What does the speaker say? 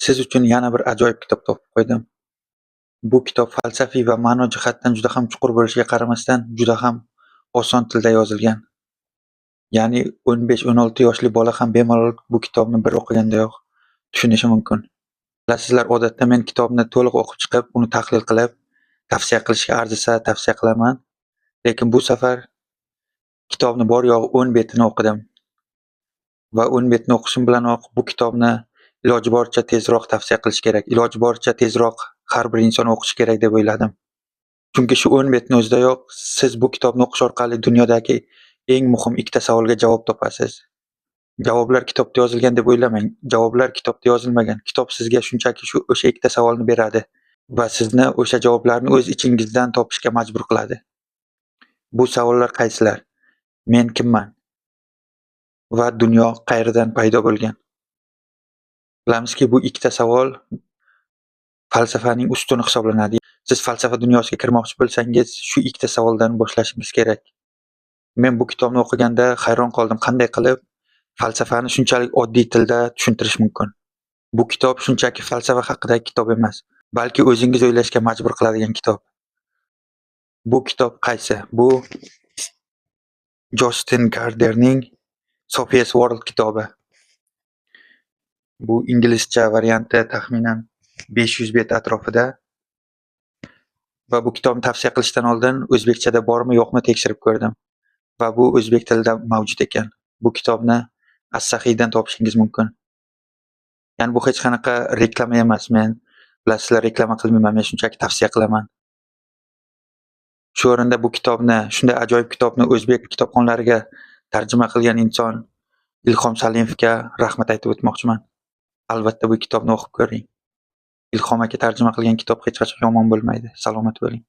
Siz uchun yana bir ajoyib kitob topib qo'ydim. Bu kitob falsafiy va ma'no jihatdan juda ham chuqur bo'lishiga qaramasdan, juda ham oson tilda yozilgan. Ya'ni 15-16 yoshli bola ham bemalol bu kitobni bir o'qigandayoq tushunishi mumkin. Bilasizlar, odatda men kitobni to'liq o'qib chiqib, uni tahlil qilib, tavsiya qilishga arzisa tavsiya qilaman. Lekin bu safar kitobni bor yo'g'i 10 betini o'qidim. Va 10 betni o'qishim bilanoq bu kitobni iloji boricha tezroq tavsiya qilish kerak. Iloji boricha tezroq har bir inson o'qishi kerak deb o'yladim. Chunki shu 10 betni o'zidayoq siz bu kitobni o'qish orqali dunyodagi eng muhim ikkita savolga javob topasiz. Javoblar kitobda yozilgan deb o'ylamang. Javoblar kitobda yozilmagan. Kitob sizga shunchaki o'sha ikkita savolni beradi va sizni o'sha javoblarni o'z ichingizdan topishga majbur qiladi. Bu savollar qaysilar? Men kimman? Va dunyo qayerdan paydo bo'lgan? Bilamizki, bu ikkita savol falsafaning ustuni hisoblanadi. Siz falsafa dunyosiga kirmoqchi bo'lsangiz, shu ikkita savoldan boshlashingiz kerak. Men bu kitobni o'qiganda hayron qoldim, qanday qilib falsafani shunchalik oddiy tilda tushuntirish mumkin. Bu kitob shunchaki falsafa haqidagi kitob emas, balki o'zingiz o'ylashga majbur qiladigan kitob. Bu kitob qaysi? Bu Justin Gardnerning Sophie's World kitobi. Bu inglizcha varianti taxminan 500 bet atrofida. Va bu kitobni tavsiya qilishdan oldin o'zbekchada bormi yo'qmi tekshirib ko'rdim. Va bu o'zbek tilida mavjud ekan. Bu kitobni As-Sahiydan topishingiz mumkin. Ya'ni bu hech qanaqa reklama emas. Men bilasizlar, reklama qilmayman, men shunchaki tavsiya qilaman. Shu o'rinda bu kitobni, shunday ajoyib kitobni o'zbek kitobxonlariga tarjima qilgan inson Ilhom Salimovga rahmat aytib o'tmoqchiman. Albatta bu kitobni o'qib ko'ring. Ilhom aka tarjima qilgan kitob hech qachon yomon bo'lmaydi. Salomat bo'ling.